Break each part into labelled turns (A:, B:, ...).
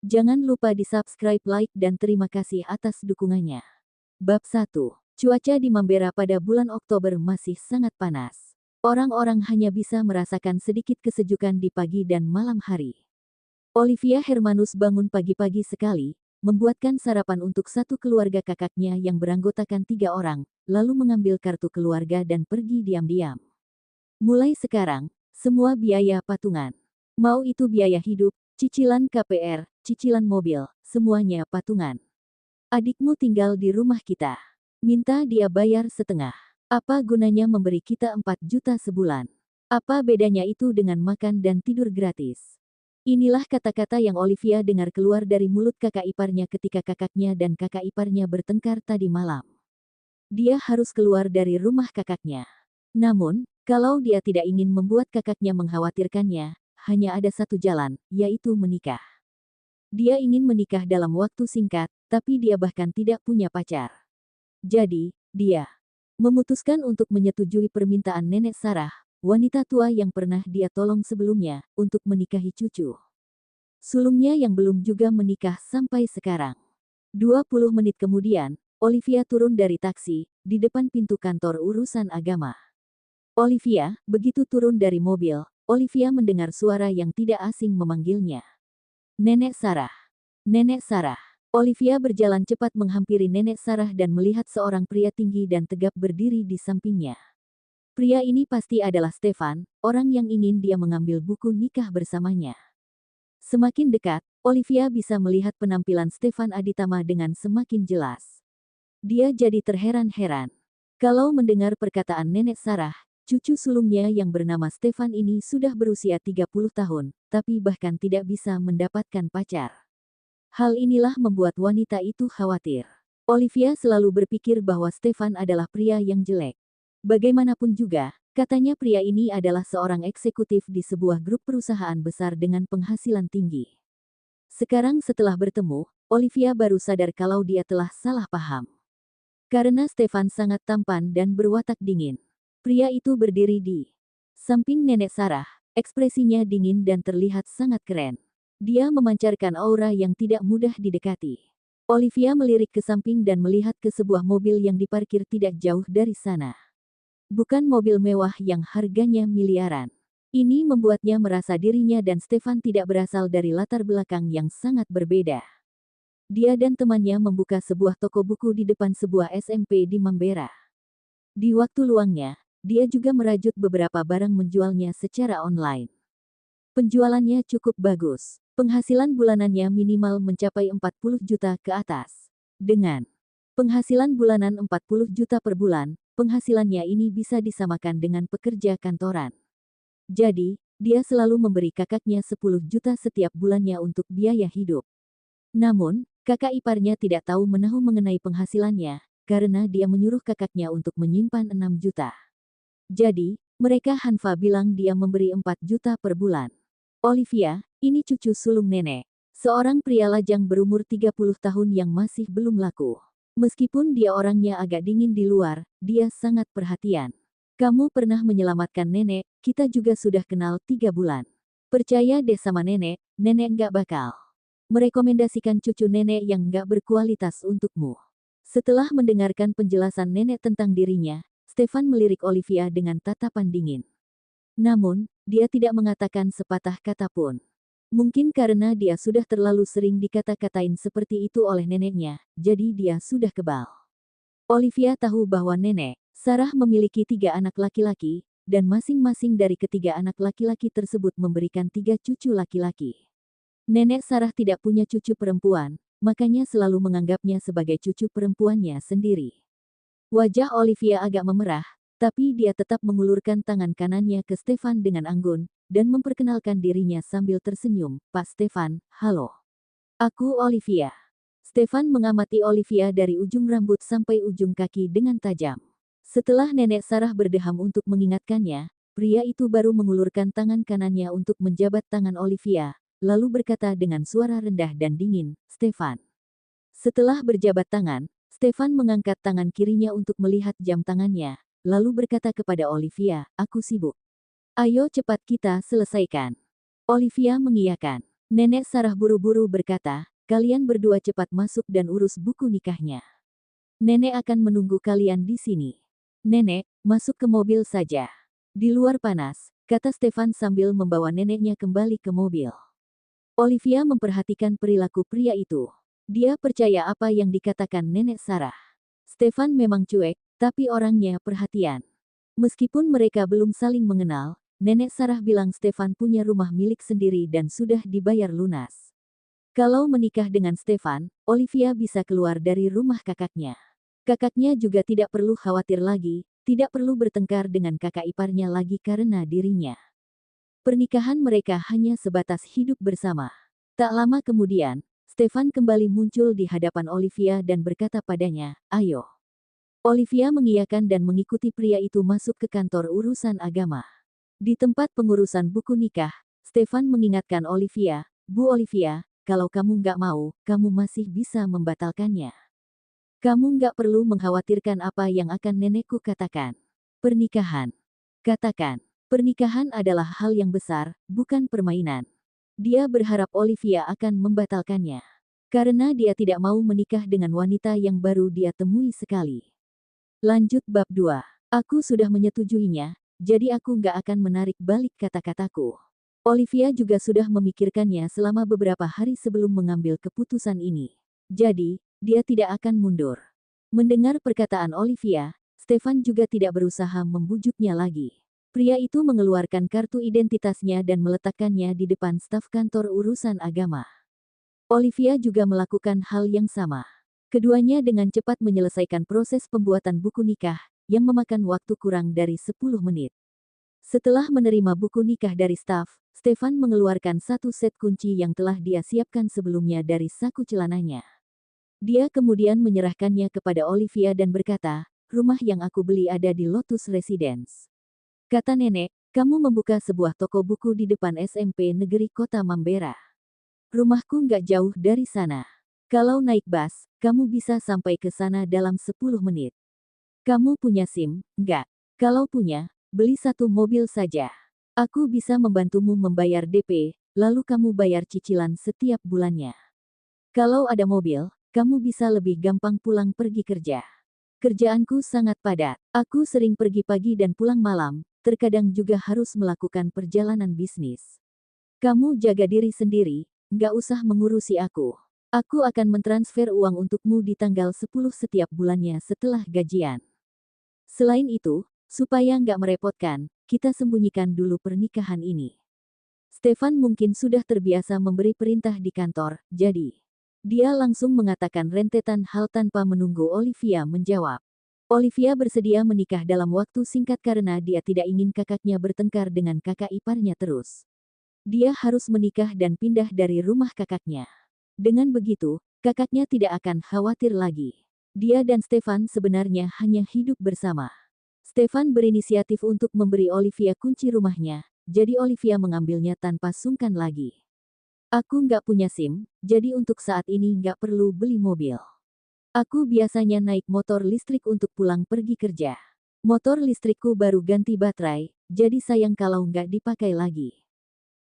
A: Jangan lupa di-subscribe, like, dan terima kasih atas dukungannya. Bab 1. Cuaca di Mambera pada bulan Oktober masih sangat panas. Orang-orang hanya bisa merasakan sedikit kesejukan di pagi dan malam hari. Olivia Hermanus bangun pagi-pagi sekali, membuatkan sarapan untuk satu keluarga kakaknya yang beranggotakan 3 orang, lalu mengambil kartu keluarga dan pergi diam-diam. Mulai sekarang, semua biaya patungan. Mau itu biaya hidup, cicilan KPR, cicilan mobil, semuanya patungan. Adikmu tinggal di rumah kita. Minta dia bayar setengah. Apa gunanya memberi kita 4 juta sebulan? Apa bedanya itu dengan makan dan tidur gratis? Inilah kata-kata yang Olivia dengar keluar dari mulut kakak iparnya ketika kakaknya dan kakak iparnya bertengkar tadi malam. Dia harus keluar dari rumah kakaknya. Namun, kalau dia tidak ingin membuat kakaknya mengkhawatirkannya, hanya ada satu jalan, yaitu menikah. Dia ingin menikah dalam waktu singkat, tapi dia bahkan tidak punya pacar. Jadi, dia memutuskan untuk menyetujui permintaan Nenek Sarah, wanita tua yang pernah dia tolong sebelumnya, untuk menikahi cucu sulungnya yang belum juga menikah sampai sekarang. 20 menit kemudian, Olivia turun dari taksi, di depan pintu kantor urusan agama. Olivia, begitu turun dari mobil, Olivia mendengar suara yang tidak asing memanggilnya. Nenek Sarah. Nenek Sarah. Olivia berjalan cepat menghampiri Nenek Sarah dan melihat seorang pria tinggi dan tegap berdiri di sampingnya. Pria ini pasti adalah Stefan, orang yang ingin dia mengambil buku nikah bersamanya. Semakin dekat, Olivia bisa melihat penampilan Stefan Aditama dengan semakin jelas. Dia jadi terheran-heran. Kalau mendengar perkataan Nenek Sarah, cucu sulungnya yang bernama Stefan ini sudah berusia 30 tahun, tapi bahkan tidak bisa mendapatkan pacar. Hal inilah membuat wanita itu khawatir. Olivia selalu berpikir bahwa Stefan adalah pria yang jelek. Bagaimanapun juga, katanya pria ini adalah seorang eksekutif di sebuah grup perusahaan besar dengan penghasilan tinggi. Sekarang setelah bertemu, Olivia baru sadar kalau dia telah salah paham. Karena Stefan sangat tampan dan berwatak dingin. Pria itu berdiri di samping Nenek Sarah, ekspresinya dingin dan terlihat sangat keren. Dia memancarkan aura yang tidak mudah didekati. Olivia melirik ke samping dan melihat ke sebuah mobil yang diparkir tidak jauh dari sana. Bukan mobil mewah yang harganya miliaran. Ini membuatnya merasa dirinya dan Stefan tidak berasal dari latar belakang yang sangat berbeda. Dia dan temannya membuka sebuah toko buku di depan sebuah SMP di Mambera. Di waktu luangnya, dia juga merajut beberapa barang menjualnya secara online. Penjualannya cukup bagus. Penghasilan bulanannya minimal mencapai 40 juta ke atas. Dengan penghasilan bulanan 40 juta per bulan, penghasilannya ini bisa disamakan dengan pekerja kantoran. Jadi, dia selalu memberi kakaknya 10 juta setiap bulannya untuk biaya hidup. Namun, kakak iparnya tidak tahu menahu mengenai penghasilannya, karena dia menyuruh kakaknya untuk menyimpan 6 juta. Jadi, mereka Hanfa bilang dia memberi 4 juta per bulan. Olivia, ini cucu sulung nenek. Seorang pria lajang berumur 30 tahun yang masih belum laku. Meskipun dia orangnya agak dingin di luar, dia sangat perhatian. Kamu pernah menyelamatkan nenek, kita juga sudah kenal 3 bulan. Percaya deh sama nenek, nenek nggak bakal merekomendasikan cucu nenek yang nggak berkualitas untukmu. Setelah mendengarkan penjelasan nenek tentang dirinya, Stefan melirik Olivia dengan tatapan dingin. Namun, dia tidak mengatakan sepatah kata pun. Mungkin karena dia sudah terlalu sering dikata-katain seperti itu oleh neneknya, jadi dia sudah kebal. Olivia tahu bahwa Nenek Sarah memiliki 3 anak laki-laki, dan masing-masing dari ketiga anak laki-laki tersebut memberikan 3 cucu laki-laki. Nenek Sarah tidak punya cucu perempuan, makanya selalu menganggapnya sebagai cucu perempuannya sendiri. Wajah Olivia agak memerah, tapi dia tetap mengulurkan tangan kanannya ke Stefan dengan anggun, dan memperkenalkan dirinya sambil tersenyum. Pak Stefan, halo. Aku Olivia. Stefan mengamati Olivia dari ujung rambut sampai ujung kaki dengan tajam. Setelah Nenek Sarah berdeham untuk mengingatkannya, pria itu baru mengulurkan tangan kanannya untuk menjabat tangan Olivia, lalu berkata dengan suara rendah dan dingin, Stefan. Setelah berjabat tangan, Stefan mengangkat tangan kirinya untuk melihat jam tangannya, lalu berkata kepada Olivia, aku sibuk. Ayo cepat kita selesaikan. Olivia mengiyakan. Nenek Sarah buru-buru berkata, kalian berdua cepat masuk dan urus buku nikahnya. Nenek akan menunggu kalian di sini. Nenek, masuk ke mobil saja. Di luar panas, kata Stefan sambil membawa neneknya kembali ke mobil. Olivia memperhatikan perilaku pria itu. Dia percaya apa yang dikatakan Nenek Sarah. Stefan memang cuek, tapi orangnya perhatian. Meskipun mereka belum saling mengenal, Nenek Sarah bilang Stefan punya rumah milik sendiri dan sudah dibayar lunas. Kalau menikah dengan Stefan, Olivia bisa keluar dari rumah kakaknya. Kakaknya juga tidak perlu khawatir lagi, tidak perlu bertengkar dengan kakak iparnya lagi karena dirinya. Pernikahan mereka hanya sebatas hidup bersama. Tak lama kemudian, Stefan kembali muncul di hadapan Olivia dan berkata padanya, "Ayo." Olivia mengiyakan dan mengikuti pria itu masuk ke kantor urusan agama. Di tempat pengurusan buku nikah, Stefan mengingatkan Olivia, "Bu Olivia, kalau kamu nggak mau, kamu masih bisa membatalkannya. Kamu nggak perlu mengkhawatirkan apa yang akan nenekku katakan. Pernikahan. Katakan, pernikahan adalah hal yang besar, bukan permainan." Dia berharap Olivia akan membatalkannya. Karena dia tidak mau menikah dengan wanita yang baru dia temui sekali. Lanjut bab 2. Aku sudah menyetujuinya, jadi aku nggak akan menarik balik kata-kataku. Olivia juga sudah memikirkannya selama beberapa hari sebelum mengambil keputusan ini. Jadi, dia tidak akan mundur. Mendengar perkataan Olivia, Stefan juga tidak berusaha membujuknya lagi. Pria itu mengeluarkan kartu identitasnya dan meletakkannya di depan staf kantor urusan agama. Olivia juga melakukan hal yang sama. Keduanya dengan cepat menyelesaikan proses pembuatan buku nikah, yang memakan waktu kurang dari 10 menit. Setelah menerima buku nikah dari staf, Stefan mengeluarkan satu set kunci yang telah dia siapkan sebelumnya dari saku celananya. Dia kemudian menyerahkannya kepada Olivia dan berkata, "Rumah yang aku beli ada di Lotus Residence." Kata nenek, "Kamu membuka sebuah toko buku di depan SMP Negeri Kota Mambera. Rumahku nggak jauh dari sana. Kalau naik bus, kamu bisa sampai ke sana dalam 10 menit. Kamu punya SIM, nggak? Kalau punya, beli satu mobil saja. Aku bisa membantumu membayar DP, lalu kamu bayar cicilan setiap bulannya. Kalau ada mobil, kamu bisa lebih gampang pulang pergi kerja. Kerjaanku sangat padat. Aku sering pergi pagi dan pulang malam, terkadang juga harus melakukan perjalanan bisnis. Kamu jaga diri sendiri, nggak usah mengurusi aku. Aku akan mentransfer uang untukmu di tanggal 10 setiap bulannya setelah gajian. Selain itu, supaya nggak merepotkan, kita sembunyikan dulu pernikahan ini." Stefan mungkin sudah terbiasa memberi perintah di kantor, jadi dia langsung mengatakan rentetan hal tanpa menunggu Olivia menjawab. Olivia bersedia menikah dalam waktu singkat karena dia tidak ingin kakaknya bertengkar dengan kakak iparnya terus. Dia harus menikah dan pindah dari rumah kakaknya. Dengan begitu, kakaknya tidak akan khawatir lagi. Dia dan Stefan sebenarnya hanya hidup bersama. Stefan berinisiatif untuk memberi Olivia kunci rumahnya, jadi Olivia mengambilnya tanpa sungkan lagi. "Aku nggak punya SIM, jadi untuk saat ini nggak perlu beli mobil. Aku biasanya naik motor listrik untuk pulang pergi kerja. Motor listrikku baru ganti baterai, jadi sayang kalau nggak dipakai lagi."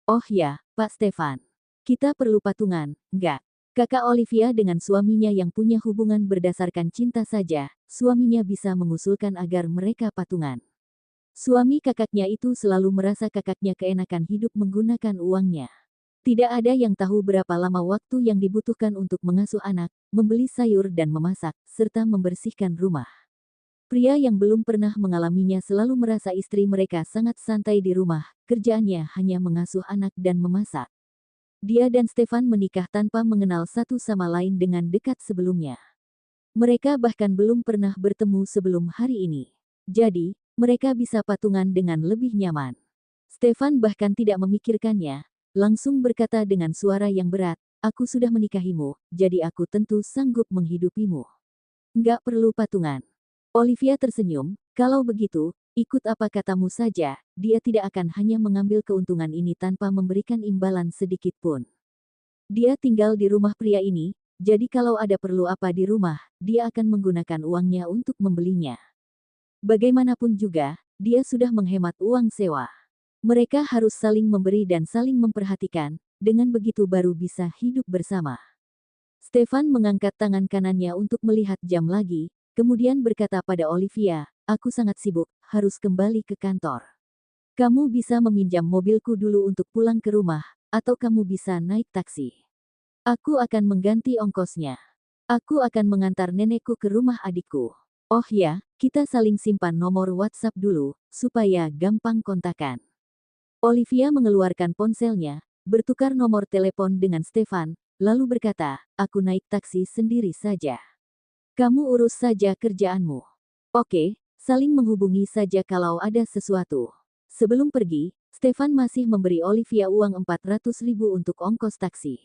A: "Oh ya, Pak Stefan. Kita perlu patungan, nggak?" Kakak Olivia dengan suaminya yang punya hubungan berdasarkan cinta saja, suaminya bisa mengusulkan agar mereka patungan. Suami kakaknya itu selalu merasa kakaknya keenakan hidup menggunakan uangnya. Tidak ada yang tahu berapa lama waktu yang dibutuhkan untuk mengasuh anak, membeli sayur dan memasak, serta membersihkan rumah. Pria yang belum pernah mengalaminya selalu merasa istri mereka sangat santai di rumah, kerjaannya hanya mengasuh anak dan memasak. Dia dan Stefan menikah tanpa mengenal satu sama lain dengan dekat sebelumnya. Mereka bahkan belum pernah bertemu sebelum hari ini. Jadi, mereka bisa patungan dengan lebih nyaman. Stefan bahkan tidak memikirkannya, langsung berkata dengan suara yang berat, "Aku sudah menikahimu, jadi aku tentu sanggup menghidupimu. Nggak perlu patungan." Olivia tersenyum, "Kalau begitu, ikut apa katamu saja." Dia tidak akan hanya mengambil keuntungan ini tanpa memberikan imbalan sedikit pun. Dia tinggal di rumah pria ini, jadi kalau ada perlu apa di rumah, dia akan menggunakan uangnya untuk membelinya. Bagaimanapun juga, dia sudah menghemat uang sewa. Mereka harus saling memberi dan saling memperhatikan, dengan begitu baru bisa hidup bersama. Stefan mengangkat tangan kanannya untuk melihat jam lagi, kemudian berkata pada Olivia, aku sangat sibuk, harus kembali ke kantor. Kamu bisa meminjam mobilku dulu untuk pulang ke rumah, atau kamu bisa naik taksi. Aku akan mengganti ongkosnya. Aku akan mengantar nenekku ke rumah adikku. Oh ya, kita saling simpan nomor WhatsApp dulu, supaya gampang kontakan. Olivia mengeluarkan ponselnya, bertukar nomor telepon dengan Stefan, lalu berkata, aku naik taksi sendiri saja. Kamu urus saja kerjaanmu. Oke, saling menghubungi saja kalau ada sesuatu. Sebelum pergi, Stefan masih memberi Olivia uang 400.000 untuk ongkos taksi.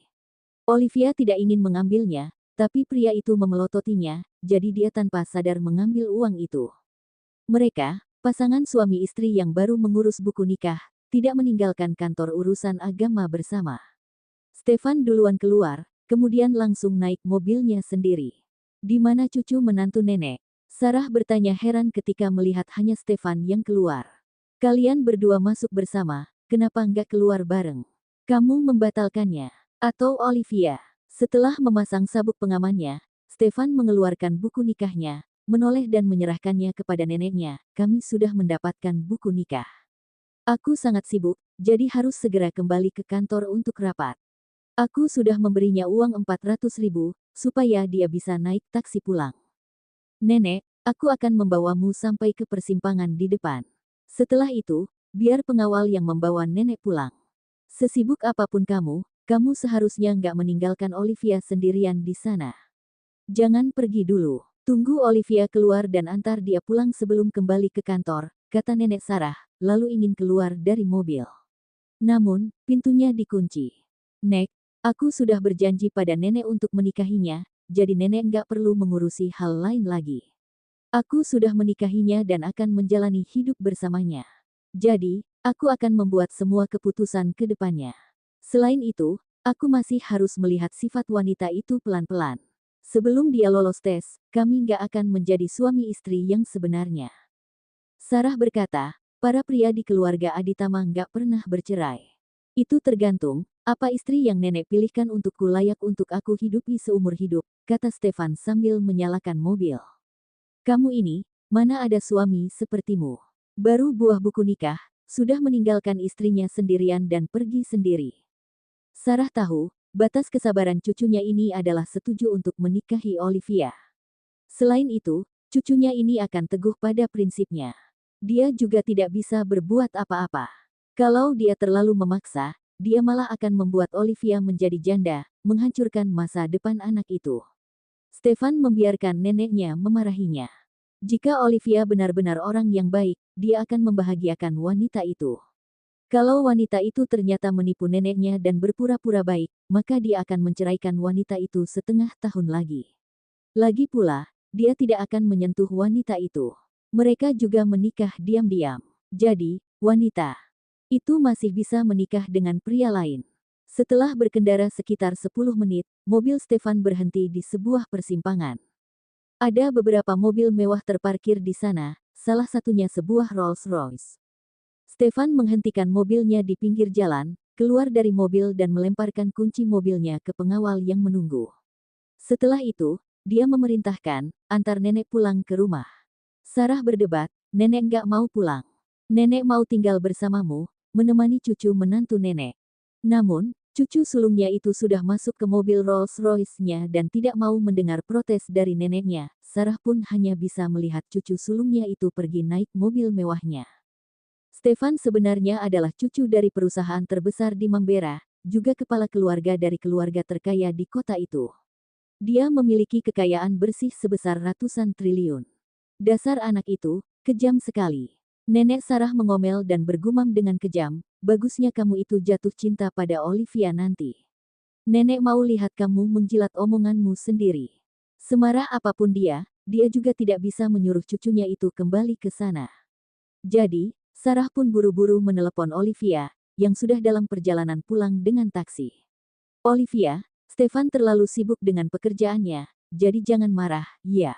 A: Olivia tidak ingin mengambilnya, tapi pria itu memelototinya, jadi dia tanpa sadar mengambil uang itu. Mereka, pasangan suami istri yang baru mengurus buku nikah, tidak meninggalkan kantor urusan agama bersama. Stefan duluan keluar, kemudian langsung naik mobilnya sendiri. Di mana cucu menantu nenek? Sarah bertanya heran ketika melihat hanya Stefan yang keluar. Kalian berdua masuk bersama, kenapa nggak keluar bareng? Kamu membatalkannya? Atau Olivia? Setelah memasang sabuk pengamannya, Stefan mengeluarkan buku nikahnya, menoleh dan menyerahkannya kepada neneknya. Kami sudah mendapatkan buku nikah. Aku sangat sibuk, jadi harus segera kembali ke kantor untuk rapat. Aku sudah memberinya uang 400.000, supaya dia bisa naik taksi pulang. Nenek, aku akan membawamu sampai ke persimpangan di depan. Setelah itu, biar pengawal yang membawa nenek pulang. Sesibuk apapun kamu seharusnya nggak meninggalkan Olivia sendirian di sana. Jangan pergi dulu. Tunggu Olivia keluar dan antar dia pulang sebelum kembali ke kantor, kata nenek Sarah, lalu ingin keluar dari mobil. Namun, pintunya dikunci. Nek, aku sudah berjanji pada nenek untuk menikahinya, jadi nenek nggak perlu mengurusi hal lain lagi. Aku sudah menikahinya dan akan menjalani hidup bersamanya. Jadi, aku akan membuat semua keputusan ke depannya. Selain itu, aku masih harus melihat sifat wanita itu pelan-pelan. Sebelum dia lolos tes, kami nggak akan menjadi suami istri yang sebenarnya. Sarah berkata, para pria di keluarga Aditama nggak pernah bercerai. Itu tergantung, apa istri yang nenek pilihkan untukku layak untuk aku hidupi seumur hidup, kata Stefan sambil menyalakan mobil. Kamu ini, mana ada suami sepertimu? Baru buah buku nikah, sudah meninggalkan istrinya sendirian dan pergi sendiri. Sarah tahu, batas kesabaran cucunya ini adalah setuju untuk menikahi Olivia. Selain itu, cucunya ini akan teguh pada prinsipnya. Dia juga tidak bisa berbuat apa-apa. Kalau dia terlalu memaksa, dia malah akan membuat Olivia menjadi janda, menghancurkan masa depan anak itu. Stefan membiarkan neneknya memarahinya. Jika Olivia benar-benar orang yang baik, dia akan membahagiakan wanita itu. Kalau wanita itu ternyata menipu neneknya dan berpura-pura baik, maka dia akan menceraikan wanita itu setengah tahun lagi. Lagi pula, dia tidak akan menyentuh wanita itu. Mereka juga menikah diam-diam. Jadi, wanita itu masih bisa menikah dengan pria lain. Setelah berkendara sekitar 10 menit, mobil Stefan berhenti di sebuah persimpangan. Ada beberapa mobil mewah terparkir di sana, salah satunya sebuah Rolls-Royce. Stefan menghentikan mobilnya di pinggir jalan, keluar dari mobil dan melemparkan kunci mobilnya ke pengawal yang menunggu. Setelah itu, dia memerintahkan, antar nenek pulang ke rumah. Sarah berdebat, nenek nggak mau pulang. Nenek mau tinggal bersamamu, menemani cucu menantu nenek. Namun, cucu sulungnya itu sudah masuk ke mobil Rolls-Royce-nya dan tidak mau mendengar protes dari neneknya. Sarah pun hanya bisa melihat cucu sulungnya itu pergi naik mobil mewahnya. Stefan sebenarnya adalah cucu dari perusahaan terbesar di Mambera, juga kepala keluarga dari keluarga terkaya di kota itu. Dia memiliki kekayaan bersih sebesar ratusan triliun. Dasar anak itu, kejam sekali. Nenek Sarah mengomel dan bergumam dengan kejam, bagusnya kamu itu jatuh cinta pada Olivia nanti. Nenek mau lihat kamu menjilat omonganmu sendiri. Semarah apapun dia juga tidak bisa menyuruh cucunya itu kembali ke sana. Jadi, Sarah pun buru-buru menelepon Olivia, yang sudah dalam perjalanan pulang dengan taksi. Olivia, Stefan terlalu sibuk dengan pekerjaannya, jadi jangan marah, ya.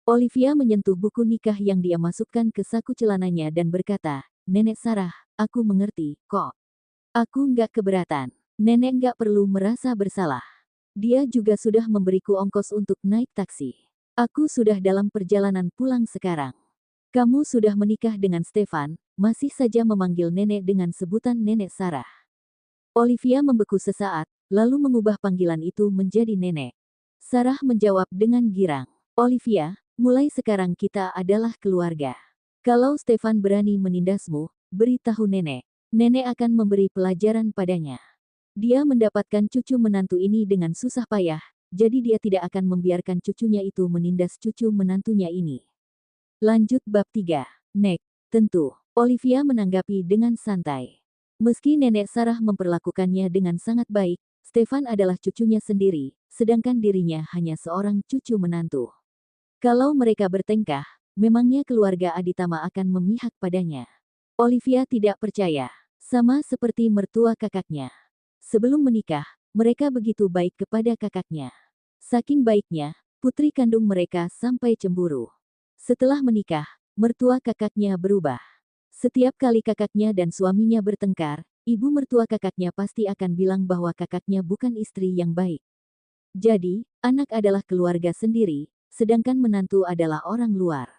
A: Olivia menyentuh buku nikah yang dia masukkan ke saku celananya dan berkata, Nenek Sarah, aku mengerti, kok. Aku nggak keberatan. Nenek nggak perlu merasa bersalah. Dia juga sudah memberiku ongkos untuk naik taksi. Aku sudah dalam perjalanan pulang sekarang. Kamu sudah menikah dengan Stefan, masih saja memanggil nenek dengan sebutan Nenek Sarah. Olivia membeku sesaat, lalu mengubah panggilan itu menjadi nenek. Sarah menjawab dengan girang. Olivia, mulai sekarang kita adalah keluarga. Kalau Stefan berani menindasmu, beritahu nenek. Nenek akan memberi pelajaran padanya. Dia mendapatkan cucu menantu ini dengan susah payah, jadi dia tidak akan membiarkan cucunya itu menindas cucu menantunya ini. Lanjut bab 3. Nek, tentu. Olivia menanggapi dengan santai. Meski nenek Sarah memperlakukannya dengan sangat baik, Stefan adalah cucunya sendiri, sedangkan dirinya hanya seorang cucu menantu. Kalau mereka bertengkar, memangnya keluarga Aditama akan memihak padanya? Olivia tidak percaya. Sama seperti mertua kakaknya. Sebelum menikah, mereka begitu baik kepada kakaknya. Saking baiknya, putri kandung mereka sampai cemburu. Setelah menikah, mertua kakaknya berubah. Setiap kali kakaknya dan suaminya bertengkar, ibu mertua kakaknya pasti akan bilang bahwa kakaknya bukan istri yang baik. Jadi, anak adalah keluarga sendiri, sedangkan menantu adalah orang luar.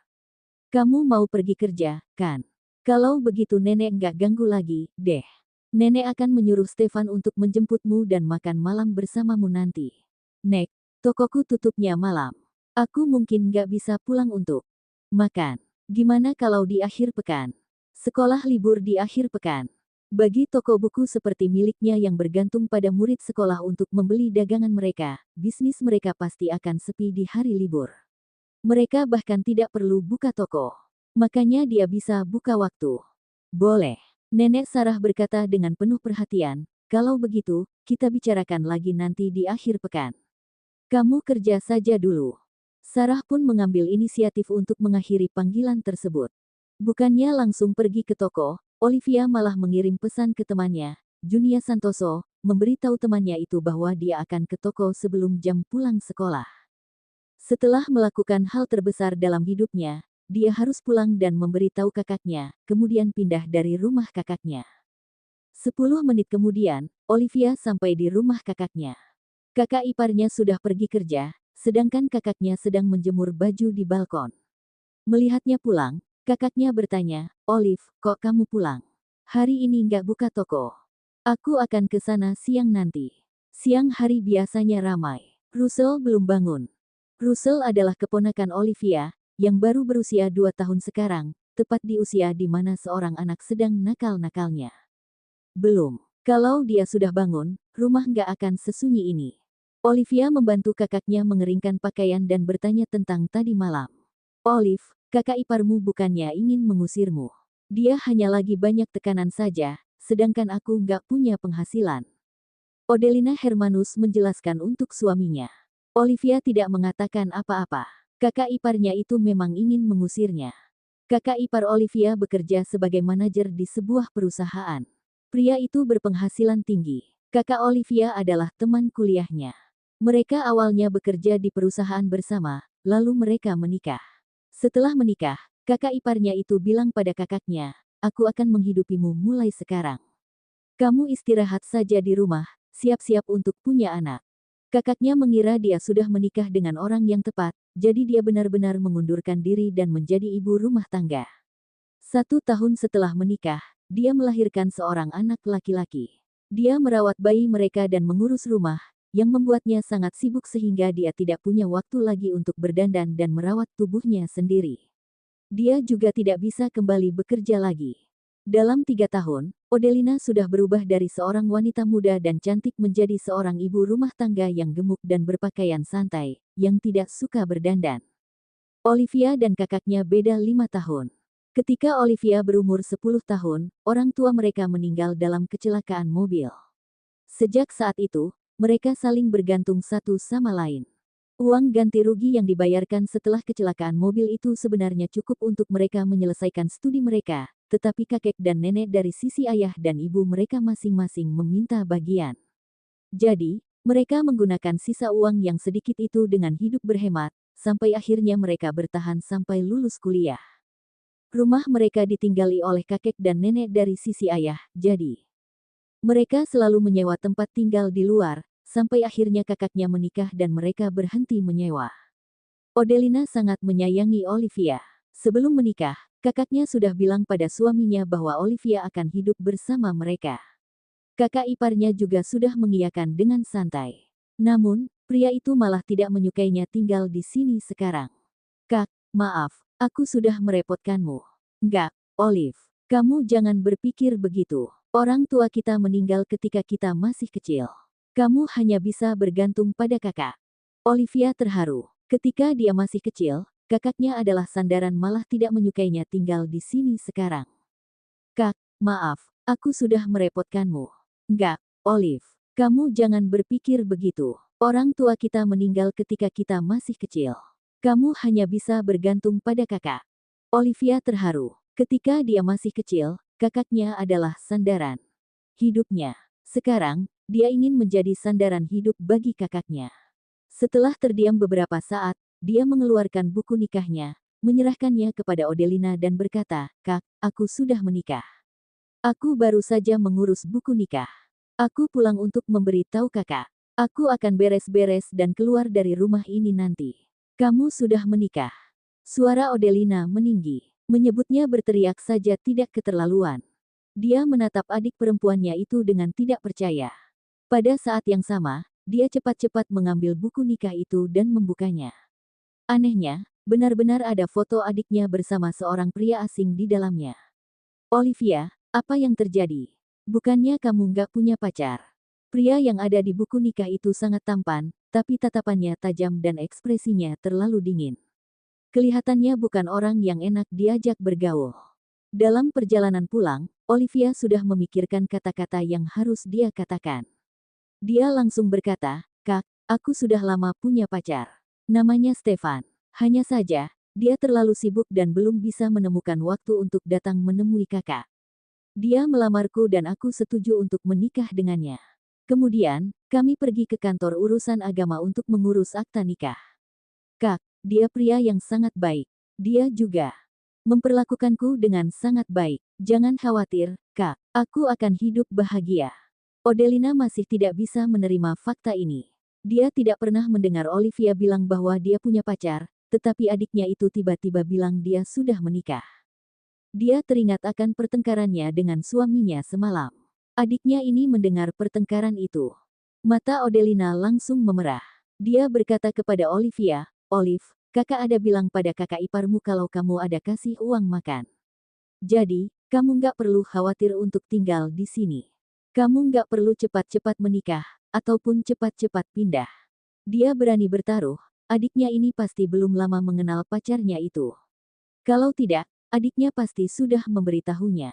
A: Kamu mau pergi kerja, kan? Kalau begitu nenek nggak ganggu lagi, deh. Nenek akan menyuruh Stefan untuk menjemputmu dan makan malam bersamamu nanti. Nek, tokoku tutupnya malam. Aku mungkin nggak bisa pulang untuk makan. Gimana kalau di akhir pekan? Sekolah libur di akhir pekan. Bagi toko buku seperti miliknya yang bergantung pada murid sekolah untuk membeli dagangan mereka, bisnis mereka pasti akan sepi di hari libur. Mereka bahkan tidak perlu buka toko. Makanya dia bisa buka waktu. Boleh. Nenek Sarah berkata dengan penuh perhatian, kalau begitu, kita bicarakan lagi nanti di akhir pekan. Kamu kerja saja dulu. Sarah pun mengambil inisiatif untuk mengakhiri panggilan tersebut. Bukannya langsung pergi ke toko, Olivia malah mengirim pesan ke temannya, Junia Santoso, memberitahu temannya itu bahwa dia akan ke toko sebelum jam pulang sekolah. Setelah melakukan hal terbesar dalam hidupnya, dia harus pulang dan memberitahu kakaknya, kemudian pindah dari rumah kakaknya. 10 menit kemudian, Olivia sampai di rumah kakaknya. Kakak iparnya sudah pergi kerja, sedangkan kakaknya sedang menjemur baju di balkon. Melihatnya pulang, kakaknya bertanya, Olive, kok kamu pulang? Hari ini nggak buka toko. Aku akan ke sana siang nanti. Siang hari biasanya ramai. Russell belum bangun. Russell adalah keponakan Olivia, yang baru berusia 2 tahun sekarang, tepat di usia di mana seorang anak sedang nakal-nakalnya. Belum. Kalau dia sudah bangun, rumah nggak akan sesunyi ini. Olivia membantu kakaknya mengeringkan pakaian dan bertanya tentang tadi malam. Olive, kakak iparmu bukannya ingin mengusirmu. Dia hanya lagi banyak tekanan saja, sedangkan aku nggak punya penghasilan. Odelina Hermanus menjelaskan untuk suaminya. Olivia tidak mengatakan apa-apa. Kakak iparnya itu memang ingin mengusirnya. Kakak ipar Olivia bekerja sebagai manajer di sebuah perusahaan. Pria itu berpenghasilan tinggi. Kakak Olivia adalah teman kuliahnya. Mereka awalnya bekerja di perusahaan bersama, lalu mereka menikah. Setelah menikah, kakak iparnya itu bilang pada kakaknya, aku akan menghidupimu mulai sekarang. Kamu istirahat saja di rumah, siap-siap untuk punya anak. Kakaknya mengira dia sudah menikah dengan orang yang tepat, jadi dia benar-benar mengundurkan diri dan menjadi ibu rumah tangga. 1 tahun setelah menikah, dia melahirkan seorang anak laki-laki. Dia merawat bayi mereka dan mengurus rumah, yang membuatnya sangat sibuk sehingga dia tidak punya waktu lagi untuk berdandan dan merawat tubuhnya sendiri. Dia juga tidak bisa kembali bekerja lagi. Dalam 3 tahun, Odelina sudah berubah dari seorang wanita muda dan cantik menjadi seorang ibu rumah tangga yang gemuk dan berpakaian santai, yang tidak suka berdandan. Olivia dan kakaknya beda 5 tahun. Ketika Olivia berumur 10 tahun, orang tua mereka meninggal dalam kecelakaan mobil. Sejak saat itu, mereka saling bergantung satu sama lain. Uang ganti rugi yang dibayarkan setelah kecelakaan mobil itu sebenarnya cukup untuk mereka menyelesaikan studi mereka, tetapi kakek dan nenek dari sisi ayah dan ibu mereka masing-masing meminta bagian. Jadi, mereka menggunakan sisa uang yang sedikit itu dengan hidup berhemat, sampai akhirnya mereka bertahan sampai lulus kuliah. Rumah mereka ditinggali oleh kakek dan nenek dari sisi ayah, jadi Mereka selalu menyewa tempat tinggal di luar, sampai akhirnya kakaknya menikah dan mereka berhenti menyewa. Odelina sangat menyayangi Olivia. Sebelum menikah, kakaknya sudah bilang pada suaminya bahwa Olivia akan hidup bersama mereka. Kakak iparnya juga sudah mengiyakan dengan santai. Namun, pria itu malah tidak menyukainya tinggal di sini sekarang. Kak, maaf, aku sudah merepotkanmu. Enggak, Olive. Kamu jangan berpikir begitu. Orang tua kita meninggal ketika kita masih kecil. Kamu hanya bisa bergantung pada kakak. Olivia terharu. Ketika dia masih kecil, kakaknya adalah sandaran malah tidak menyukainya tinggal di sini sekarang. Kak, maaf, aku sudah merepotkanmu. Enggak, Olive. Kamu jangan berpikir begitu. Orang tua kita meninggal ketika kita masih kecil. Kamu hanya bisa bergantung pada kakak. Olivia terharu. Ketika dia masih kecil, kakaknya adalah sandaran hidupnya. Sekarang, dia ingin menjadi sandaran hidup bagi kakaknya. Setelah terdiam beberapa saat, dia mengeluarkan buku nikahnya, menyerahkannya kepada Odelina dan berkata, "Kak, aku sudah menikah. Aku baru saja mengurus buku nikah. Aku pulang untuk memberi tahu kakak. Aku akan beres-beres dan keluar dari rumah ini nanti. Kamu sudah menikah." Suara Odelina meninggi. Menyebutnya berteriak saja tidak keterlaluan. Dia menatap adik perempuannya itu dengan tidak percaya. Pada saat yang sama, dia cepat-cepat mengambil buku nikah itu dan membukanya. Anehnya, benar-benar ada foto adiknya bersama seorang pria asing di dalamnya. Olivia, apa yang terjadi? Bukannya kamu nggak punya pacar? Pria yang ada di buku nikah itu sangat tampan, tapi tatapannya tajam dan ekspresinya terlalu dingin. Kelihatannya bukan orang yang enak diajak bergaul. Dalam perjalanan pulang, Olivia sudah memikirkan kata-kata yang harus dia katakan. Dia langsung berkata, "Kak, aku sudah lama punya pacar. Namanya Stefan. Hanya saja, dia terlalu sibuk dan belum bisa menemukan waktu untuk datang menemui kakak. Dia melamarku dan aku setuju untuk menikah dengannya. Kemudian, kami pergi ke kantor urusan agama untuk mengurus akta nikah. Kak, dia pria yang sangat baik. Dia juga memperlakukanku dengan sangat baik. Jangan khawatir, Kak. Aku akan hidup bahagia." Odelina masih tidak bisa menerima fakta ini. Dia tidak pernah mendengar Olivia bilang bahwa dia punya pacar, tetapi adiknya itu tiba-tiba bilang dia sudah menikah. Dia teringat akan pertengkarannya dengan suaminya semalam. Adiknya ini mendengar pertengkaran itu. Mata Odelina langsung memerah. Dia berkata kepada Olivia, "Olive, kakak ada bilang pada kakak iparmu kalau kamu ada kasih uang makan. Jadi, kamu nggak perlu khawatir untuk tinggal di sini. Kamu nggak perlu cepat-cepat menikah, ataupun cepat-cepat pindah." Dia berani bertaruh, adiknya ini pasti belum lama mengenal pacarnya itu. Kalau tidak, adiknya pasti sudah memberitahunya.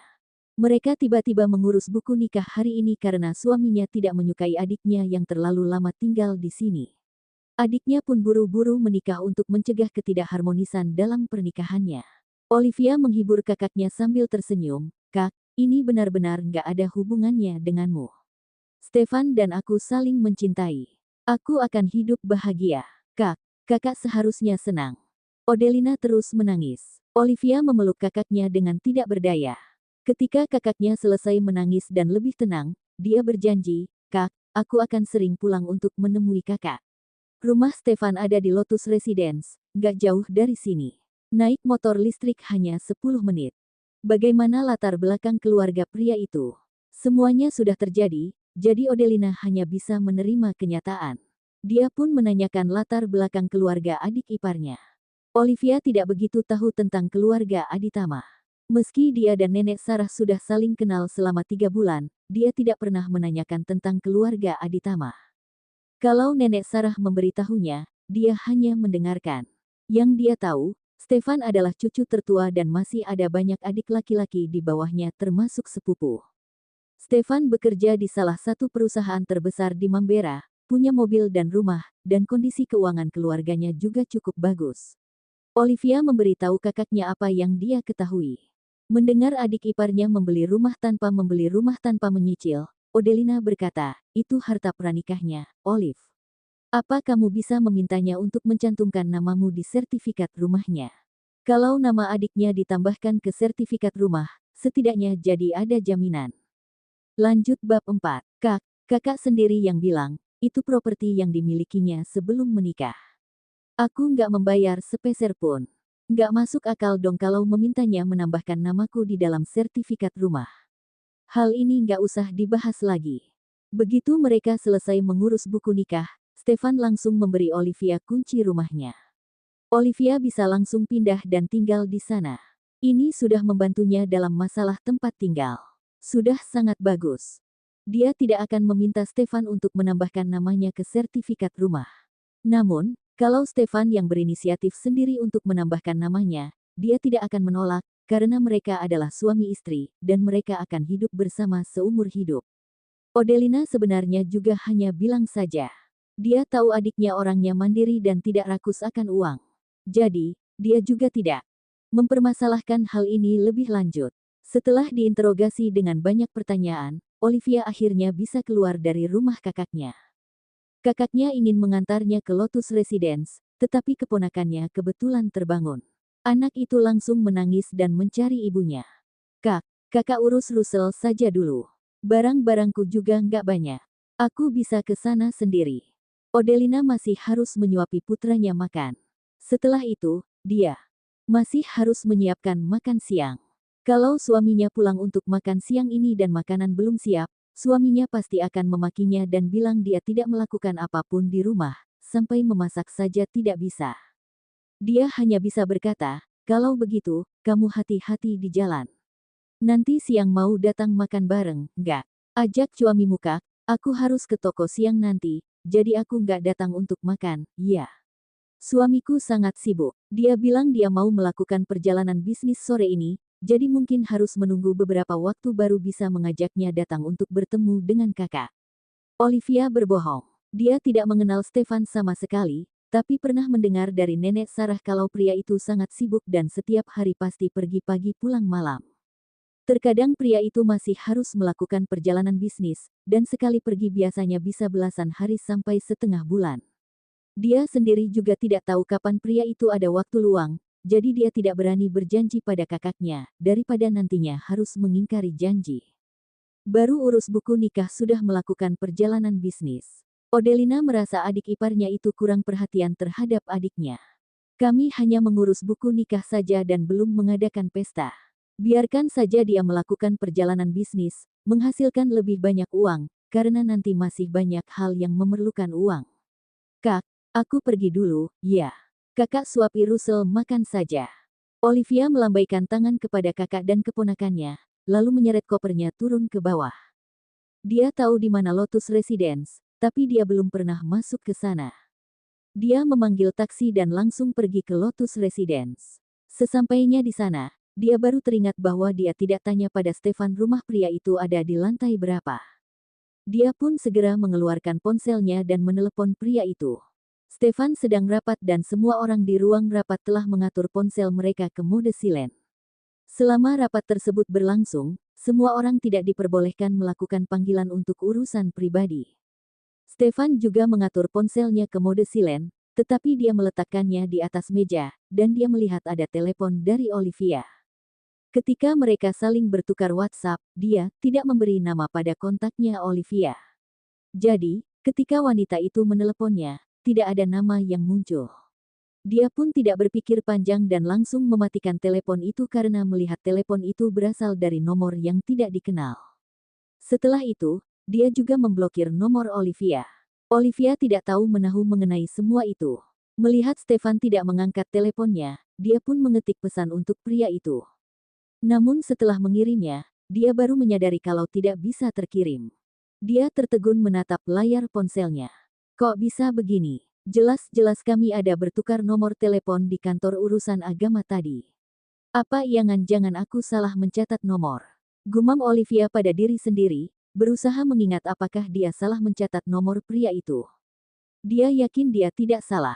A: Mereka tiba-tiba mengurus buku nikah hari ini karena suaminya tidak menyukai adiknya yang terlalu lama tinggal di sini. Adiknya pun buru-buru menikah untuk mencegah ketidakharmonisan dalam pernikahannya. Olivia menghibur kakaknya sambil tersenyum, "Kak, ini benar-benar nggak ada hubungannya denganmu. Stefan dan aku saling mencintai. Aku akan hidup bahagia. Kak, kakak seharusnya senang." Odelina terus menangis. Olivia memeluk kakaknya dengan tidak berdaya. Ketika kakaknya selesai menangis dan lebih tenang, dia berjanji, "Kak, aku akan sering pulang untuk menemui kakak. Rumah Stefan ada di Lotus Residence, nggak jauh dari sini. Naik motor listrik hanya 10 menit." Bagaimana latar belakang keluarga pria itu? Semuanya sudah terjadi, jadi Odelina hanya bisa menerima kenyataan. Dia pun menanyakan latar belakang keluarga adik iparnya. Olivia tidak begitu tahu tentang keluarga Aditama. Meski dia dan nenek Sarah sudah saling kenal selama 3 bulan, dia tidak pernah menanyakan tentang keluarga Aditama. Kalau nenek Sarah memberitahunya, dia hanya mendengarkan. Yang dia tahu, Stefan adalah cucu tertua dan masih ada banyak adik laki-laki di bawahnya termasuk sepupu. Stefan bekerja di salah satu perusahaan terbesar di Mambera, punya mobil dan rumah, dan kondisi keuangan keluarganya juga cukup bagus. Olivia memberitahu kakaknya apa yang dia ketahui. Mendengar adik iparnya membeli rumah tanpa menyicil, Odelina berkata, "Itu harta pranikahnya, Olive. Apa kamu bisa memintanya untuk mencantumkan namamu di sertifikat rumahnya? Kalau nama adiknya ditambahkan ke sertifikat rumah, setidaknya jadi ada jaminan." Lanjut bab 4. Kakak sendiri yang bilang, itu properti yang dimilikinya sebelum menikah. Aku nggak membayar sepeser pun. Nggak masuk akal dong kalau memintanya menambahkan namaku di dalam sertifikat rumah. Hal ini nggak usah dibahas lagi. Begitu mereka selesai mengurus buku nikah, Stefan langsung memberi Olivia kunci rumahnya. Olivia bisa langsung pindah dan tinggal di sana. Ini sudah membantunya dalam masalah tempat tinggal. Sudah sangat bagus. Dia tidak akan meminta Stefan untuk menambahkan namanya ke sertifikat rumah. Namun, kalau Stefan yang berinisiatif sendiri untuk menambahkan namanya, dia tidak akan menolak, karena mereka adalah suami istri, dan mereka akan hidup bersama seumur hidup. Odelina sebenarnya juga hanya bilang saja. Dia tahu adiknya orangnya mandiri dan tidak rakus akan uang. Jadi, dia juga tidak mempermasalahkan hal ini lebih lanjut. Setelah diinterogasi dengan banyak pertanyaan, Olivia akhirnya bisa keluar dari rumah kakaknya. Kakaknya ingin mengantarnya ke Lotus Residence, tetapi keponakannya kebetulan terbangun. Anak itu langsung menangis dan mencari ibunya. Kakak urus Russell saja dulu. Barang-barangku juga nggak banyak. Aku bisa ke sana sendiri. Odelina masih harus menyuapi putranya makan. Setelah itu, dia masih harus menyiapkan makan siang. Kalau suaminya pulang untuk makan siang ini dan makanan belum siap, suaminya pasti akan memakinya dan bilang dia tidak melakukan apapun di rumah, sampai memasak saja tidak bisa. Dia hanya bisa berkata, kalau begitu, kamu hati-hati di jalan. Nanti siang mau datang makan bareng, nggak? Ajak suamimu Kak, aku harus ke toko siang nanti, jadi aku nggak datang untuk makan, ya. Suamiku sangat sibuk. Dia bilang dia mau melakukan perjalanan bisnis sore ini, jadi mungkin harus menunggu beberapa waktu baru bisa mengajaknya datang untuk bertemu dengan kakak. Olivia berbohong. Dia tidak mengenal Stefan sama sekali, tapi pernah mendengar dari nenek Sarah kalau pria itu sangat sibuk dan setiap hari pasti pergi pagi pulang malam. Terkadang pria itu masih harus melakukan perjalanan bisnis, dan sekali pergi biasanya bisa belasan hari sampai setengah bulan. Dia sendiri juga tidak tahu kapan pria itu ada waktu luang, jadi dia tidak berani berjanji pada kakaknya, daripada nantinya harus mengingkari janji. Baru urus buku nikah sudah melakukan perjalanan bisnis. Odelina merasa adik iparnya itu kurang perhatian terhadap adiknya. Kami hanya mengurus buku nikah saja dan belum mengadakan pesta. Biarkan saja dia melakukan perjalanan bisnis, menghasilkan lebih banyak uang, karena nanti masih banyak hal yang memerlukan uang. Kak, aku pergi dulu, ya. Kakak suapi Russell makan saja. Olivia melambaikan tangan kepada kakak dan keponakannya, lalu menyeret kopernya turun ke bawah. Dia tahu di mana Lotus Residence, tapi dia belum pernah masuk ke sana. Dia memanggil taksi dan langsung pergi ke Lotus Residence. Sesampainya di sana, dia baru teringat bahwa dia tidak tanya pada Stefan rumah pria itu ada di lantai berapa. Dia pun segera mengeluarkan ponselnya dan menelepon pria itu. Stefan sedang rapat dan semua orang di ruang rapat telah mengatur ponsel mereka ke mode silent. Selama rapat tersebut berlangsung, semua orang tidak diperbolehkan melakukan panggilan untuk urusan pribadi. Stefan juga mengatur ponselnya ke mode silent, tetapi dia meletakkannya di atas meja, dan dia melihat ada telepon dari Olivia. Ketika mereka saling bertukar WhatsApp, dia tidak memberi nama pada kontaknya Olivia. Jadi, ketika wanita itu meneleponnya, tidak ada nama yang muncul. Dia pun tidak berpikir panjang dan langsung mematikan telepon itu karena melihat telepon itu berasal dari nomor yang tidak dikenal. Setelah itu, dia juga memblokir nomor Olivia. Olivia tidak tahu menahu mengenai semua itu. Melihat Stefan tidak mengangkat teleponnya, dia pun mengetik pesan untuk pria itu. Namun setelah mengirimnya, dia baru menyadari kalau tidak bisa terkirim. Dia tertegun menatap layar ponselnya. Kok bisa begini? Jelas-jelas kami ada bertukar nomor telepon di kantor urusan agama tadi. Apa jangan-jangan aku salah mencatat nomor? Gumam Olivia pada diri sendiri, berusaha mengingat apakah dia salah mencatat nomor pria itu. Dia yakin dia tidak salah.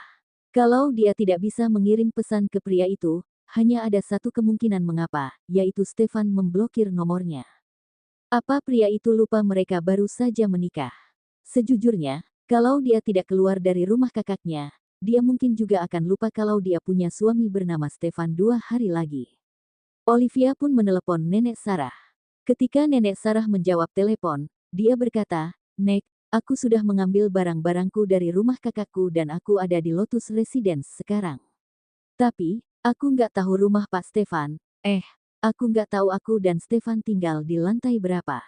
A: Kalau dia tidak bisa mengirim pesan ke pria itu, hanya ada satu kemungkinan mengapa, yaitu Stefan memblokir nomornya. Apa pria itu lupa mereka baru saja menikah? Sejujurnya, kalau dia tidak keluar dari rumah kakaknya, dia mungkin juga akan lupa kalau dia punya suami bernama Stefan 2 hari lagi. Olivia pun menelepon nenek Sarah. Ketika Nenek Sarah menjawab telepon, dia berkata, "Nek, aku sudah mengambil barang-barangku dari rumah kakakku dan aku ada di Lotus Residence sekarang. Tapi, aku nggak tahu rumah Pak Stefan. Aku nggak tahu aku dan Stefan tinggal di lantai berapa."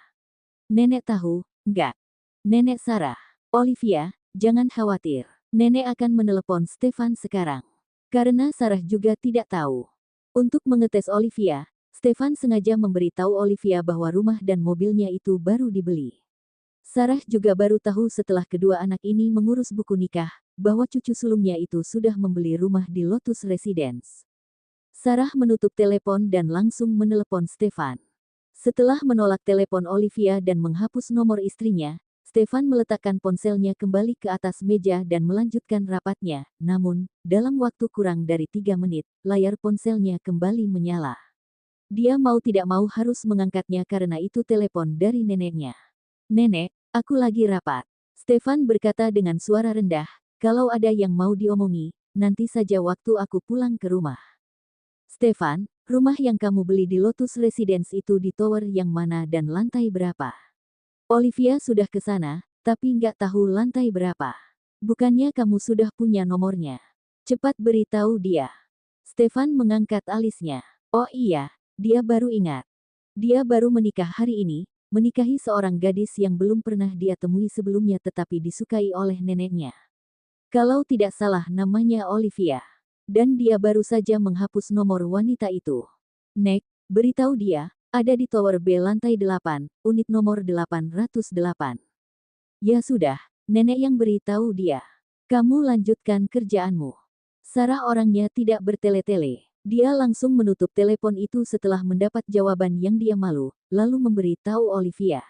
A: Nenek tahu, nggak? Nenek Sarah. "Olivia, jangan khawatir. Nenek akan menelepon Stefan sekarang." Karena Sarah juga tidak tahu. Untuk mengetes Olivia, Stefan sengaja memberitahu Olivia bahwa rumah dan mobilnya itu baru dibeli. Sarah juga baru tahu setelah kedua anak ini mengurus buku nikah, bahwa cucu sulungnya itu sudah membeli rumah di Lotus Residence. Sarah menutup telepon dan langsung menelepon Stefan. Setelah menolak telepon Olivia dan menghapus nomor istrinya, Stefan meletakkan ponselnya kembali ke atas meja dan melanjutkan rapatnya. Namun, dalam waktu kurang dari 3 menit, layar ponselnya kembali menyala. Dia mau tidak mau harus mengangkatnya karena itu telepon dari neneknya. "Nenek, aku lagi rapat." Stefan berkata dengan suara rendah, "Kalau ada yang mau diomongi, nanti saja waktu aku pulang ke rumah." "Stefan, rumah yang kamu beli di Lotus Residence itu di tower yang mana dan lantai berapa?" "Olivia sudah ke sana, tapi nggak tahu lantai berapa. Bukannya kamu sudah punya nomornya? Cepat beritahu dia." Stefan mengangkat alisnya. Oh iya, dia baru ingat. Dia baru menikah hari ini, menikahi seorang gadis yang belum pernah dia temui sebelumnya tetapi disukai oleh neneknya. Kalau tidak salah namanya Olivia. Dan dia baru saja menghapus nomor wanita itu. "Nek, beritahu dia, ada di Tower B lantai 8, unit nomor 808. "Ya sudah, nenek yang beritahu dia. "Kamu lanjutkan kerjaanmu." Sarah orangnya tidak bertele-tele. Dia langsung menutup telepon itu setelah mendapat jawaban yang dia malu, lalu memberitahu Olivia.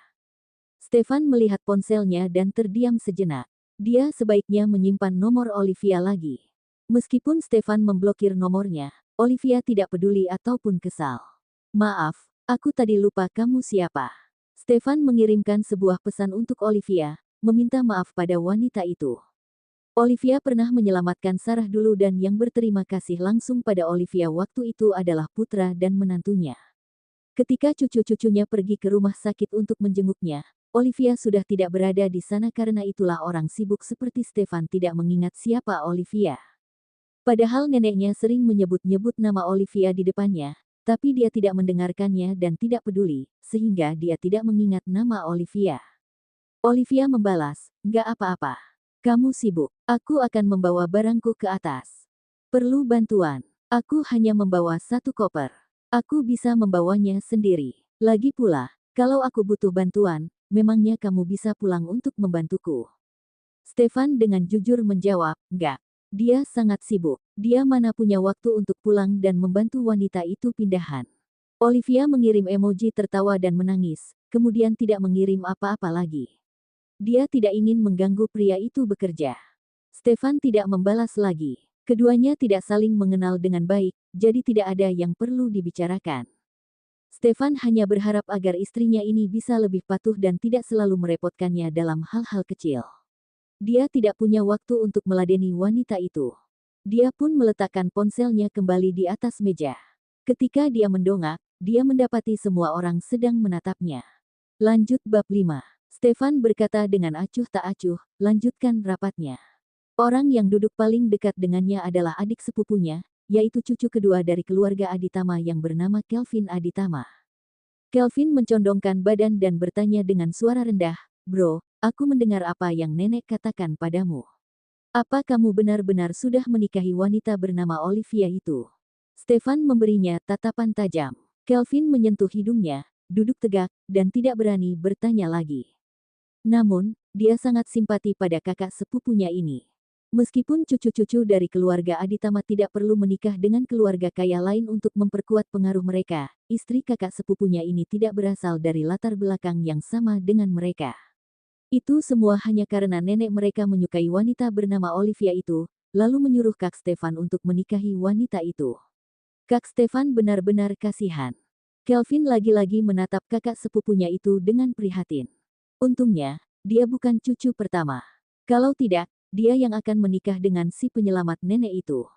A: Stefan melihat ponselnya dan terdiam sejenak. Dia sebaiknya menyimpan nomor Olivia lagi. Meskipun Stefan memblokir nomornya, Olivia tidak peduli ataupun kesal. "Maaf, aku tadi lupa kamu siapa." Stefan mengirimkan sebuah pesan untuk Olivia, meminta maaf pada wanita itu. Olivia pernah menyelamatkan Sarah dulu dan yang berterima kasih langsung pada Olivia waktu itu adalah putra dan menantunya. Ketika cucu-cucunya pergi ke rumah sakit untuk menjenguknya, Olivia sudah tidak berada di sana karena itulah orang sibuk seperti Stefan tidak mengingat siapa Olivia. Padahal neneknya sering menyebut-nyebut nama Olivia di depannya, tapi dia tidak mendengarkannya dan tidak peduli, sehingga dia tidak mengingat nama Olivia. Olivia membalas, "Nggak apa-apa. Kamu sibuk. Aku akan membawa barangku ke atas. Perlu bantuan? Aku hanya membawa 1 koper. Aku bisa membawanya sendiri. Lagi pula, kalau aku butuh bantuan, memangnya kamu bisa pulang untuk membantuku?" Stefan dengan jujur menjawab, "Nggak. Dia sangat sibuk. Dia mana punya waktu untuk pulang dan membantu wanita itu pindahan." Olivia mengirim emoji tertawa dan menangis, kemudian tidak mengirim apa-apa lagi. Dia tidak ingin mengganggu pria itu bekerja. Stefan tidak membalas lagi. Keduanya tidak saling mengenal dengan baik, jadi tidak ada yang perlu dibicarakan. Stefan hanya berharap agar istrinya ini bisa lebih patuh dan tidak selalu merepotkannya dalam hal-hal kecil. Dia tidak punya waktu untuk meladeni wanita itu. Dia pun meletakkan ponselnya kembali di atas meja. Ketika dia mendongak, dia mendapati semua orang sedang menatapnya. Lanjut bab 5. Stefan berkata dengan acuh tak acuh, lanjutkan rapatnya. Orang yang duduk paling dekat dengannya adalah adik sepupunya, yaitu cucu kedua dari keluarga Aditama yang bernama Kelvin Aditama. Kelvin mencondongkan badan dan bertanya dengan suara rendah, "Bro, aku mendengar apa yang nenek katakan padamu. Apa kamu benar-benar sudah menikahi wanita bernama Olivia itu?" Stefan memberinya tatapan tajam. Kelvin menyentuh hidungnya, duduk tegak, dan tidak berani bertanya lagi. Namun, dia sangat simpati pada kakak sepupunya ini. Meskipun cucu-cucu dari keluarga Aditama tidak perlu menikah dengan keluarga kaya lain untuk memperkuat pengaruh mereka, istri kakak sepupunya ini tidak berasal dari latar belakang yang sama dengan mereka. Itu semua hanya karena nenek mereka menyukai wanita bernama Olivia itu, lalu menyuruh Kak Stefan untuk menikahi wanita itu. Kak Stefan benar-benar kasihan. Kelvin lagi-lagi menatap kakak sepupunya itu dengan prihatin. Untungnya, dia bukan cucu pertama. Kalau tidak, dia yang akan menikah dengan si penyelamat nenek itu.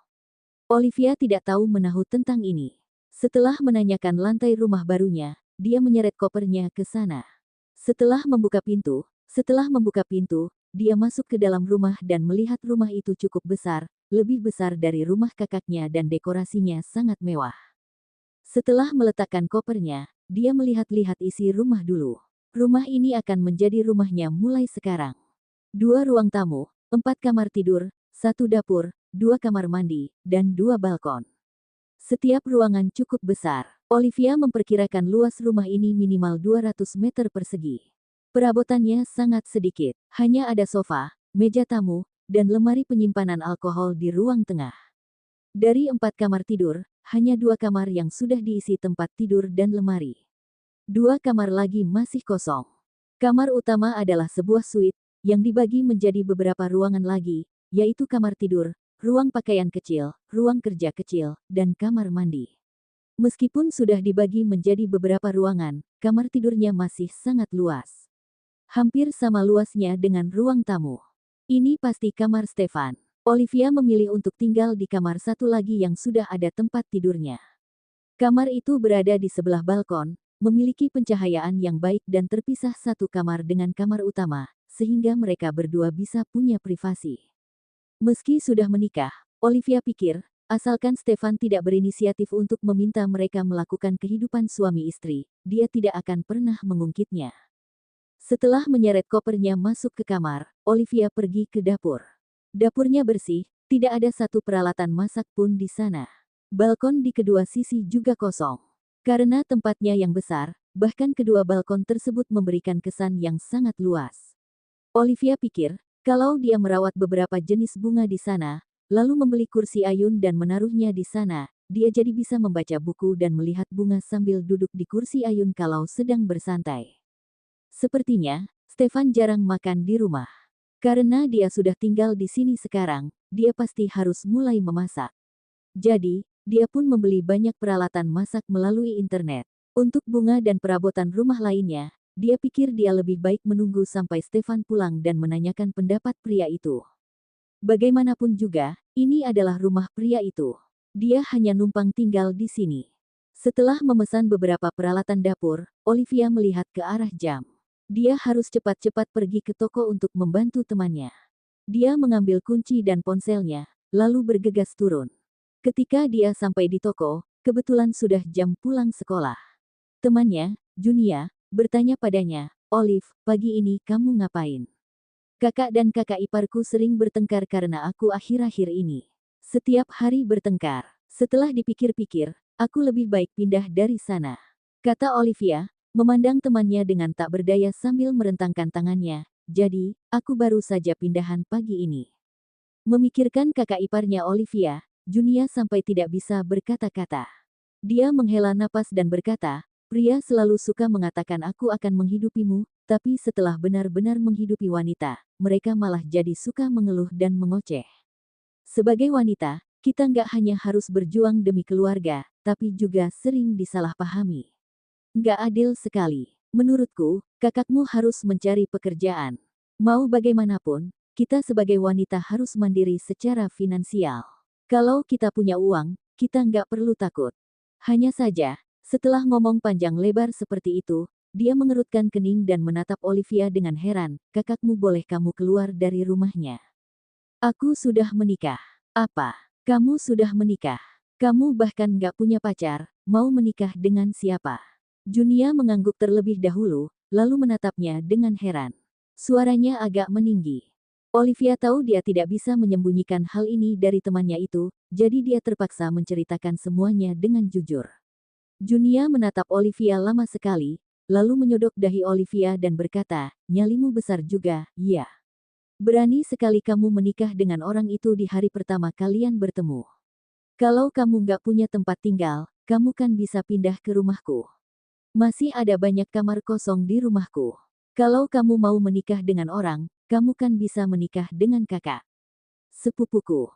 A: Olivia tidak tahu menahu tentang ini. Setelah menanyakan lantai rumah barunya, dia menyeret kopernya ke sana. Setelah membuka pintu, dia masuk ke dalam rumah dan melihat rumah itu cukup besar, lebih besar dari rumah kakaknya dan dekorasinya sangat mewah. Setelah meletakkan kopernya, dia melihat-lihat isi rumah dulu. Rumah ini akan menjadi rumahnya mulai sekarang. 2 ruang tamu, 4 kamar tidur, 1 dapur, 2 kamar mandi, dan 2 balkon. Setiap ruangan cukup besar. Olivia memperkirakan luas rumah ini minimal 200 meter persegi. Perabotannya sangat sedikit, hanya ada sofa, meja tamu, dan lemari penyimpanan alkohol di ruang tengah. Dari 4 kamar tidur, hanya 2 kamar yang sudah diisi tempat tidur dan lemari. 2 kamar lagi masih kosong. Kamar utama adalah sebuah suite, yang dibagi menjadi beberapa ruangan lagi, yaitu kamar tidur, ruang pakaian kecil, ruang kerja kecil, dan kamar mandi. Meskipun sudah dibagi menjadi beberapa ruangan, kamar tidurnya masih sangat luas. Hampir sama luasnya dengan ruang tamu. Ini pasti kamar Stefan. Olivia memilih untuk tinggal di kamar satu lagi yang sudah ada tempat tidurnya. Kamar itu berada di sebelah balkon, memiliki pencahayaan yang baik dan terpisah satu kamar dengan kamar utama, sehingga mereka berdua bisa punya privasi. Meski sudah menikah, Olivia pikir, asalkan Stefan tidak berinisiatif untuk meminta mereka melakukan kehidupan suami istri, dia tidak akan pernah mengungkitnya. Setelah menyeret kopernya masuk ke kamar, Olivia pergi ke dapur. Dapurnya bersih, tidak ada satu peralatan masak pun di sana. Balkon di kedua sisi juga kosong. Karena tempatnya yang besar, bahkan kedua balkon tersebut memberikan kesan yang sangat luas. Olivia pikir, kalau dia merawat beberapa jenis bunga di sana, lalu membeli kursi ayun dan menaruhnya di sana, dia jadi bisa membaca buku dan melihat bunga sambil duduk di kursi ayun kalau sedang bersantai. Sepertinya, Stefan jarang makan di rumah. Karena dia sudah tinggal di sini sekarang, dia pasti harus mulai memasak. Jadi, dia pun membeli banyak peralatan masak melalui internet. Untuk bunga dan perabotan rumah lainnya, dia pikir dia lebih baik menunggu sampai Stefan pulang dan menanyakan pendapat pria itu. Bagaimanapun juga, ini adalah rumah pria itu. Dia hanya numpang tinggal di sini. Setelah memesan beberapa peralatan dapur, Olivia melihat ke arah jam. Dia harus cepat-cepat pergi ke toko untuk membantu temannya. Dia mengambil kunci dan ponselnya, lalu bergegas turun. Ketika dia sampai di toko, kebetulan sudah jam pulang sekolah. Temannya, Junia, bertanya padanya, "Olive, pagi ini kamu ngapain?" "Kakak dan kakak iparku sering bertengkar karena aku akhir-akhir ini. Setiap hari bertengkar. Setelah dipikir-pikir, aku lebih baik pindah dari sana," kata Olivia, memandang temannya dengan tak berdaya sambil merentangkan tangannya. "Jadi, aku baru saja pindahan pagi ini." Memikirkan kakak iparnya Olivia, Junia sampai tidak bisa berkata-kata. Dia menghela napas dan berkata, "Pria selalu suka mengatakan aku akan menghidupimu, tapi setelah benar-benar menghidupi wanita, mereka malah jadi suka mengeluh dan mengoceh. Sebagai wanita, kita nggak hanya harus berjuang demi keluarga, tapi juga sering disalahpahami. Nggak adil sekali. Menurutku, kakakmu harus mencari pekerjaan. Mau bagaimanapun, kita sebagai wanita harus mandiri secara finansial. Kalau kita punya uang, kita nggak perlu takut." Hanya saja, setelah ngomong panjang lebar seperti itu, dia mengerutkan kening dan menatap Olivia dengan heran. "Kakakmu boleh kamu keluar dari rumahnya." "Aku sudah menikah." "Apa? Kamu sudah menikah? Kamu bahkan nggak punya pacar, mau menikah dengan siapa?" Junia mengangguk terlebih dahulu, lalu menatapnya dengan heran. Suaranya agak meninggi. Olivia tahu dia tidak bisa menyembunyikan hal ini dari temannya itu, jadi dia terpaksa menceritakan semuanya dengan jujur. Junia menatap Olivia lama sekali, lalu menyodok dahi Olivia dan berkata, "Nyalimu besar juga, ya. Berani sekali kamu menikah dengan orang itu di hari pertama kalian bertemu. Kalau kamu nggak punya tempat tinggal, kamu kan bisa pindah ke rumahku. Masih ada banyak kamar kosong di rumahku. Kalau kamu mau menikah dengan orang, kamu kan bisa menikah dengan kakak sepupuku."